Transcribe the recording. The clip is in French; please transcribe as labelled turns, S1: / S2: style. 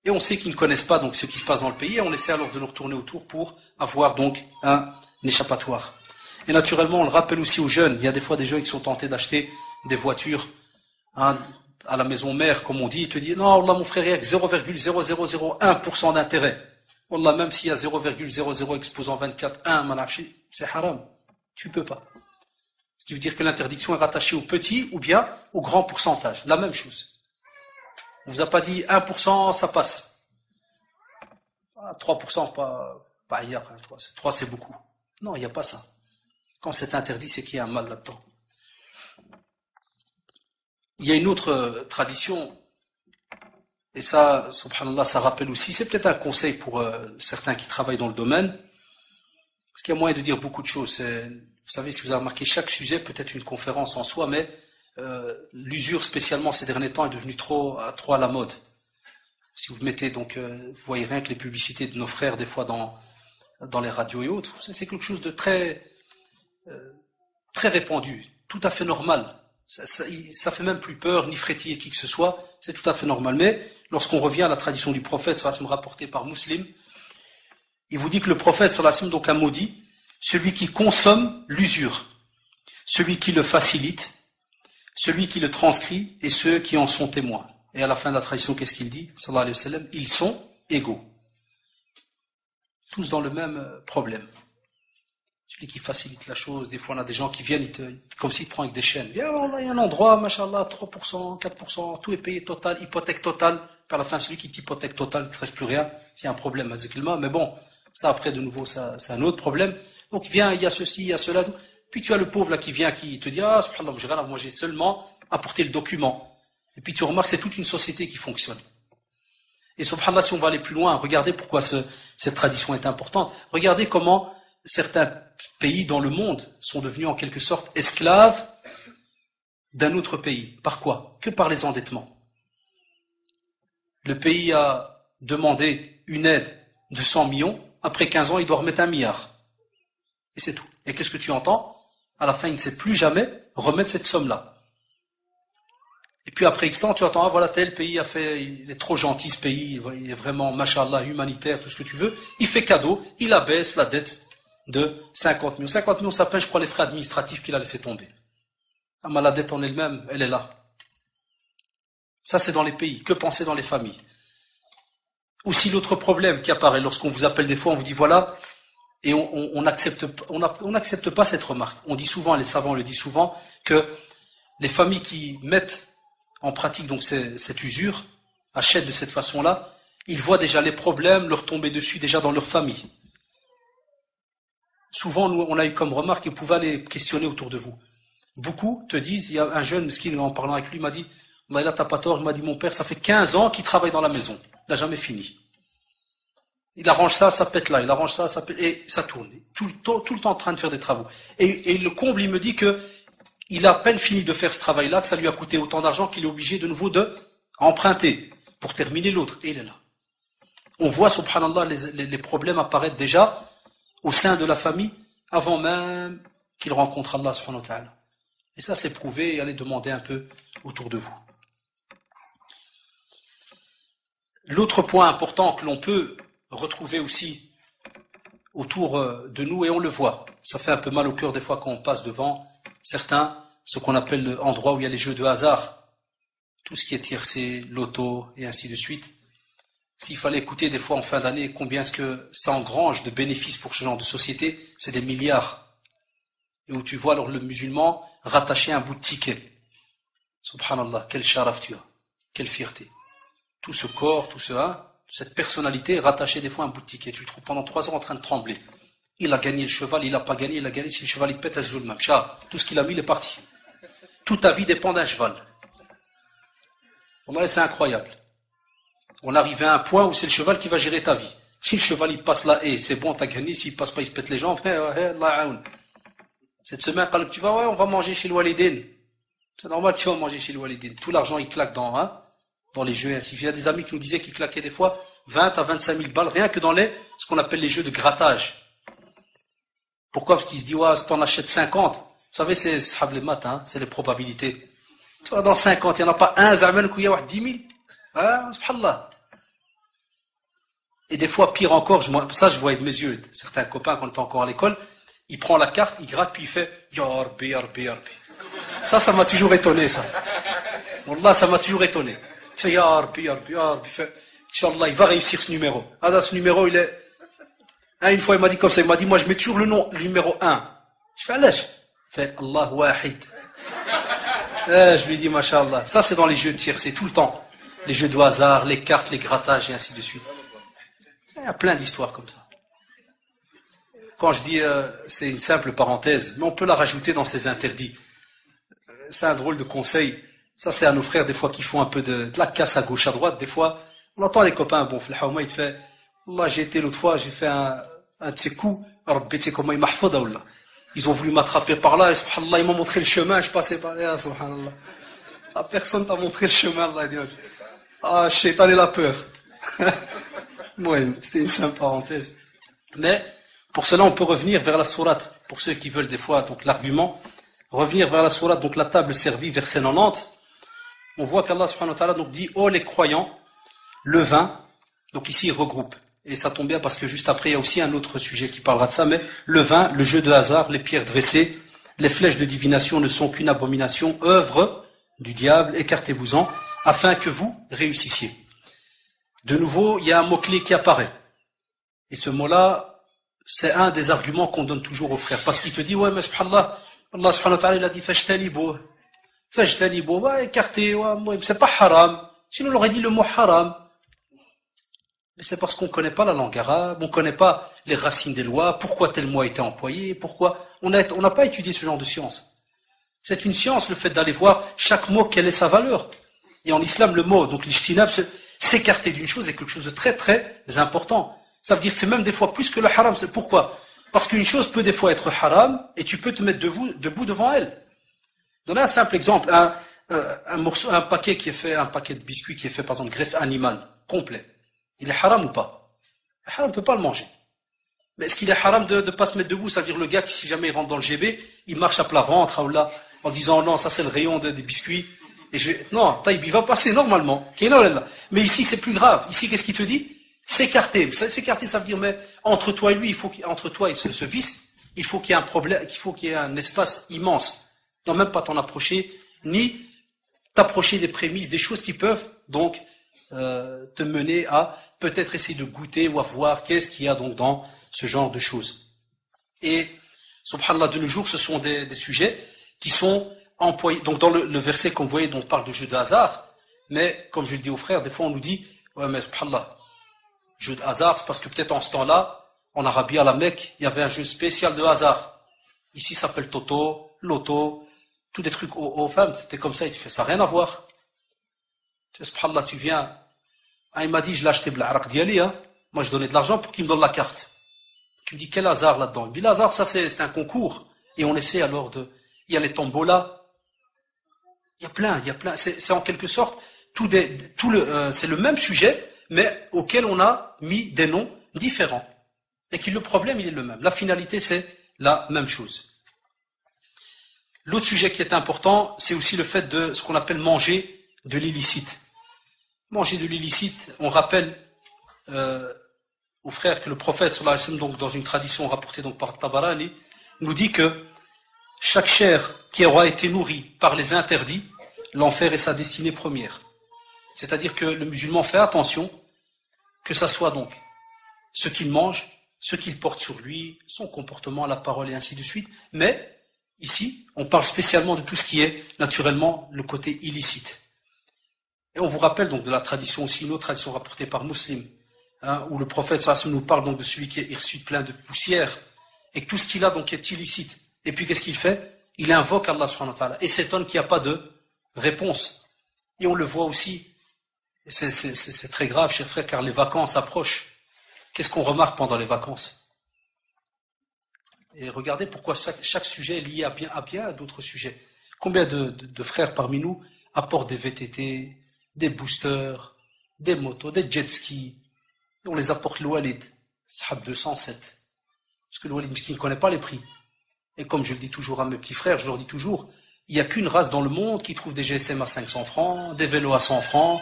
S1: Et on sait qu'ils ne connaissent pas donc ce qui se passe dans le pays, et on essaie alors de leur tourner autour pour avoir donc un échappatoire. Et naturellement, on le rappelle aussi aux jeunes, il y a des fois des jeunes qui sont tentés d'acheter des voitures à la maison mère, comme on dit, ils te disent, non, Allah mon frère, il y a que 0,0001% d'intérêt. Allah, même s'il y a 0,00 exposant 24, 1, c'est haram. Tu peux pas. Ce qui veut dire que l'interdiction est rattachée au petit ou bien au grand pourcentage. La même chose. On vous a pas dit 1%, ça passe. 3%, pas ailleurs. 3, c'est beaucoup. Non, il n'y a pas ça. Quand c'est interdit, c'est qu'il y a un mal là-dedans. Il y a une autre tradition, et ça, subhanallah, ça rappelle aussi, c'est peut-être un conseil pour certains qui travaillent dans le domaine, parce qu'il y a moyen de dire beaucoup de choses. Vous savez, si vous avez remarqué, chaque sujet peut être une conférence en soi, mais l'usure spécialement ces derniers temps est devenue trop à la mode. Si vous mettez donc, vous voyez rien que les publicités de nos frères des fois dans les radios et autres, c'est quelque chose de très répandu, tout à fait normal. Ça fait même plus peur, ni frétiller qui que ce soit, c'est tout à fait normal. Mais lorsqu'on revient à la tradition du prophète, ça va se me rapporter par Muslim, il vous dit que le prophète donc a maudit celui qui consomme l'usure, celui qui le facilite, celui qui le transcrit et ceux qui en sont témoins. Et à la fin de la tradition, qu'est-ce qu'il dit, sallallahu alayhi wa sallam, ils sont égaux. Tous dans le même problème. Celui qui facilite la chose, des fois on a des gens qui viennent, comme s'ils te prennent avec des chaînes. Viens, il y a un endroit, machallah, 3%, 4%, tout est payé total, hypothèque totale. Par la fin, celui qui t'hypothèque total, il ne te reste plus rien. C'est un problème, mais bon, ça après de nouveau, ça, c'est un autre problème. Donc viens, il y a ceci, il y a cela. Puis tu as le pauvre là qui vient, qui te dit, subhanallah, moi j'ai seulement apporté le document. Et puis tu remarques, c'est toute une société qui fonctionne. Et subhanallah, si on va aller plus loin, regardez pourquoi cette tradition est importante. Regardez comment certains pays dans le monde sont devenus en quelque sorte esclaves d'un autre pays. Par quoi? Que par les endettements. Le pays a demandé une aide de 100 millions, après 15 ans, il doit remettre 1 milliard. Et c'est tout. Et qu'est-ce que tu entends? À la fin, il ne sait plus jamais remettre cette somme-là. Et puis après X temps, tu entends, voilà, tel pays a fait, il est trop gentil ce pays, il est vraiment, mashallah, humanitaire, tout ce que tu veux. Il fait cadeau, il abaisse la dette de 50 millions. 50 millions, ça peine, je crois, les frais administratifs qu'il a laissé tomber. Ah, mais la dette en elle-même, elle est là. Ça, c'est dans les pays. Que penser dans les familles? Aussi, l'autre problème qui apparaît lorsqu'on vous appelle des fois, on vous dit voilà, et on n'accepte pas cette remarque. On dit souvent, les savants le disent souvent, que les familles qui mettent en pratique donc cette usure, achètent de cette façon-là, ils voient déjà les problèmes leur tomber dessus déjà dans leur famille. Souvent, nous, on a eu comme remarque, vous pouvez aller questionner autour de vous. Beaucoup te disent, il y a un jeune, mesquin, en parlant avec lui, il m'a dit, là, t'as pas tort, il m'a dit, mon père, ça fait 15 ans qu'il travaille dans la maison. Il n'a jamais fini. Il arrange ça, ça pète là, il arrange ça, ça pète, et ça tourne. Tout le temps en train de faire des travaux. Et le comble, il me dit que il a à peine fini de faire ce travail-là, que ça lui a coûté autant d'argent qu'il est obligé de nouveau de emprunter pour terminer l'autre. Et il est là. On voit, subhanallah, les problèmes apparaître déjà au sein de la famille, avant même qu'il rencontre Allah subhanahu wa ta'ala. Et ça, c'est prouvé, et allez demander un peu autour de vous. L'autre point important que l'on peut retrouver aussi autour de nous, et on le voit, ça fait un peu mal au cœur des fois quand on passe devant certains, ce qu'on appelle l'endroit où il y a les jeux de hasard, tout ce qui est tiercé, loto, et ainsi de suite. S'il fallait écouter des fois en fin d'année combien est-ce que ça engrange de bénéfices pour ce genre de société, c'est des milliards. Et où tu vois alors le musulman rattacher un bout de ticket. Subhanallah, quel sharaf tu as, quelle fierté. Tout ce corps, cette personnalité rattachée des fois à un bout de ticket. Tu le trouves pendant 3 ans en train de trembler. Il a gagné le cheval, il n'a pas gagné, il a gagné. Si le cheval il pète, tout ce qu'il a mis, il est parti. Toute ta vie dépend d'un cheval. C'est incroyable. On arrive à un point où c'est le cheval qui va gérer ta vie. Si le cheval il passe là, c'est bon, t'as gagné. S'il passe pas, il se pète les jambes. Cette semaine, quand tu vas, on va manger chez le Walidin. C'est normal, tu vas manger chez le Walidin. Tout l'argent, il claque dans les jeux et ainsi. Il y a des amis qui nous disaient qu'ils claquaient des fois 20 à 25 000 balles, rien que dans ce qu'on appelle les jeux de grattage. Pourquoi? Parce qu'ils se disent, si t'en achètes 50, vous savez, c'est les maths, c'est les probabilités. Tu vois, dans 50, il n'y en a pas un, Zaman, où il y a 10 000. Subhanallah. Et des fois, pire encore, ça je vois avec mes yeux, certains copains quand on était encore à l'école, il prend la carte, il gratte, puis il fait Ya Rabbi, Ya Rabbi, Ya Rabbi. Ça m'a toujours étonné, ça. Wallah, ça m'a toujours étonné. Il fait Ya Rabbi, Ya Rabbi, Ya Rabbi. Il fait Inch'Allah, il va réussir ce numéro. Ah, là, ce numéro, il est. Une fois, il m'a dit comme ça, il m'a dit, moi, je mets toujours le numéro 1. Je fais Allège. Il fait Allah Wahid. Je lui dis, Masha'Allah. Ça, c'est dans les jeux de tir, c'est tout le temps. Les jeux de hasard, les cartes, les grattages, et ainsi de suite. Il y a plein d'histoires comme ça. Quand je dis, c'est une simple parenthèse, mais on peut la rajouter dans ces interdits. C'est un drôle de conseil. Ça, c'est à nos frères, des fois, qui font un peu de la casse à gauche, à droite. Des fois, on entend les copains, bon, il te fait, Allah, j'ai été l'autre fois, j'ai fait un de ces coups, Rabbi, tu sais comment il m'a fait, Allah. Ils ont voulu m'attraper par là, et subhanallah, ils m'ont montré le chemin, je passais par là, subhanallah. Ah, personne t'a montré le chemin, Allah. Ah, shaitan et la peur. Ouais, c'était une simple parenthèse. Mais, pour cela, on peut revenir vers la sourate. Pour ceux qui veulent des fois, donc, l'argument, revenir vers la sourate, donc, la table servie, verset 90. On voit qu'Allah, subhanahu wa ta'ala, donc, dit, oh, les croyants, le vin. Donc, ici, il regroupe. Et ça tombe bien parce que juste après, il y a aussi un autre sujet qui parlera de ça, mais le vin, le jeu de hasard, les pierres dressées, les flèches de divination ne sont qu'une abomination, œuvre du diable, écartez-vous-en, afin que vous réussissiez. De nouveau, il y a un mot-clé qui apparaît. Et ce mot-là, c'est un des arguments qu'on donne toujours aux frères. Parce qu'il te dit, ouais, mais subhanallah, Allah subhanahu wa ta'ala, il a dit, fajtanibu, ouais, écartez, ouais, c'est pas haram. Sinon, on aurait dit le mot haram. Mais c'est parce qu'on ne connaît pas la langue arabe, on ne connaît pas les racines des lois, pourquoi tel mot a été employé, pourquoi. On n'a pas étudié ce genre de science. C'est une science, le fait d'aller voir chaque mot, quelle est sa valeur. Et en islam, le mot, donc l'ijtinab, s'écarter d'une chose est quelque chose de très très important. Ça veut dire que c'est même des fois plus que le haram. C'est pourquoi? Parce qu'une chose peut des fois être haram et tu peux te mettre debout devant elle. Donner un simple exemple, un paquet de biscuits qui est fait par exemple de graisse animale, complet. Il est haram ou pas? Le haram ne peut pas le manger. Mais est-ce qu'il est haram de ne pas se mettre debout? Ça veut dire le gars qui, si jamais il rentre dans le GB, il marche à plat ventre, en disant non, ça c'est le rayon des biscuits. Non, Taïb, il va passer normalement. Mais ici, c'est plus grave. Ici, qu'est-ce qu'il te dit? S'écarter. S'écarter, ça veut dire, mais entre toi et lui, entre toi et ce vice, il faut qu'il y ait un problème, qu'il y ait un espace immense. Non, même pas t'en approcher, ni t'approcher des prémices, des choses qui peuvent, donc, te mener à peut-être essayer de goûter ou à voir qu'est-ce qu'il y a donc dans ce genre de choses. Et, subhanallah, de nos jours, ce sont des sujets qui sont employés. Donc, dans le verset qu'on voyait, on parle de jeu de hasard, mais, comme je le dis aux frères, des fois on nous dit, ouais, mais subhanallah, jeu de hasard, c'est parce que peut-être en ce temps-là, en Arabie, à la Mecque, il y avait un jeu spécial de hasard. Ici, ça s'appelle Toto, Loto, tous des trucs aux femmes, c'était comme ça, il te fait, ça n'a rien à voir. Subhanallah, tu viens. Il m'a dit, je l'ai acheté Bla'arak Diali, moi je donnais de l'argent pour qu'il me donne la carte. Il me dit, quel hasard là-dedans? Il me dit, l'hasard, ça c'est un concours. Et on essaie alors il y a les tombolas. Il y a plein. C'est en quelque sorte, c'est le même sujet, mais auquel on a mis des noms différents. Et que le problème, il est le même. La finalité, c'est la même chose. L'autre sujet qui est important, c'est aussi le fait de ce qu'on appelle manger de l'illicite. Manger de l'illicite, on rappelle aux frères que le prophète, sallallahu alayhi wa sallam, donc dans une tradition rapportée donc par Tabarani, nous dit que chaque chair qui aura été nourrie par les interdits, l'enfer est sa destinée première. C'est-à-dire que le musulman fait attention que ça soit donc ce qu'il mange, ce qu'il porte sur lui, son comportement, la parole et ainsi de suite. Mais ici, on parle spécialement de tout ce qui est naturellement le côté illicite. Et on vous rappelle donc de la tradition aussi, une autre tradition rapportée par Muslim, où le prophète sallallahu alayhi wa sallam nous parle donc de celui qui est hirsu plein de poussière, et que tout ce qu'il a donc est illicite. Et puis qu'est-ce qu'il fait? Il invoque Allah subhanahu wa ta'ala, et s'étonne qu'il n'y a pas de réponse. Et on le voit aussi, et c'est très grave, chers frères, car les vacances approchent. Qu'est-ce qu'on remarque pendant les vacances? Et regardez pourquoi chaque sujet est lié à bien d'autres sujets. Combien de frères parmi nous apportent des VTT, des boosters, des motos, des jet skis, et on les apporte le Walid, Sahab 207. Parce que le Walid Miskin ne connaît pas les prix. Et comme je le dis toujours à mes petits frères, je leur dis toujours, il n'y a qu'une race dans le monde qui trouve des GSM à 500 francs, des vélos à 100 francs,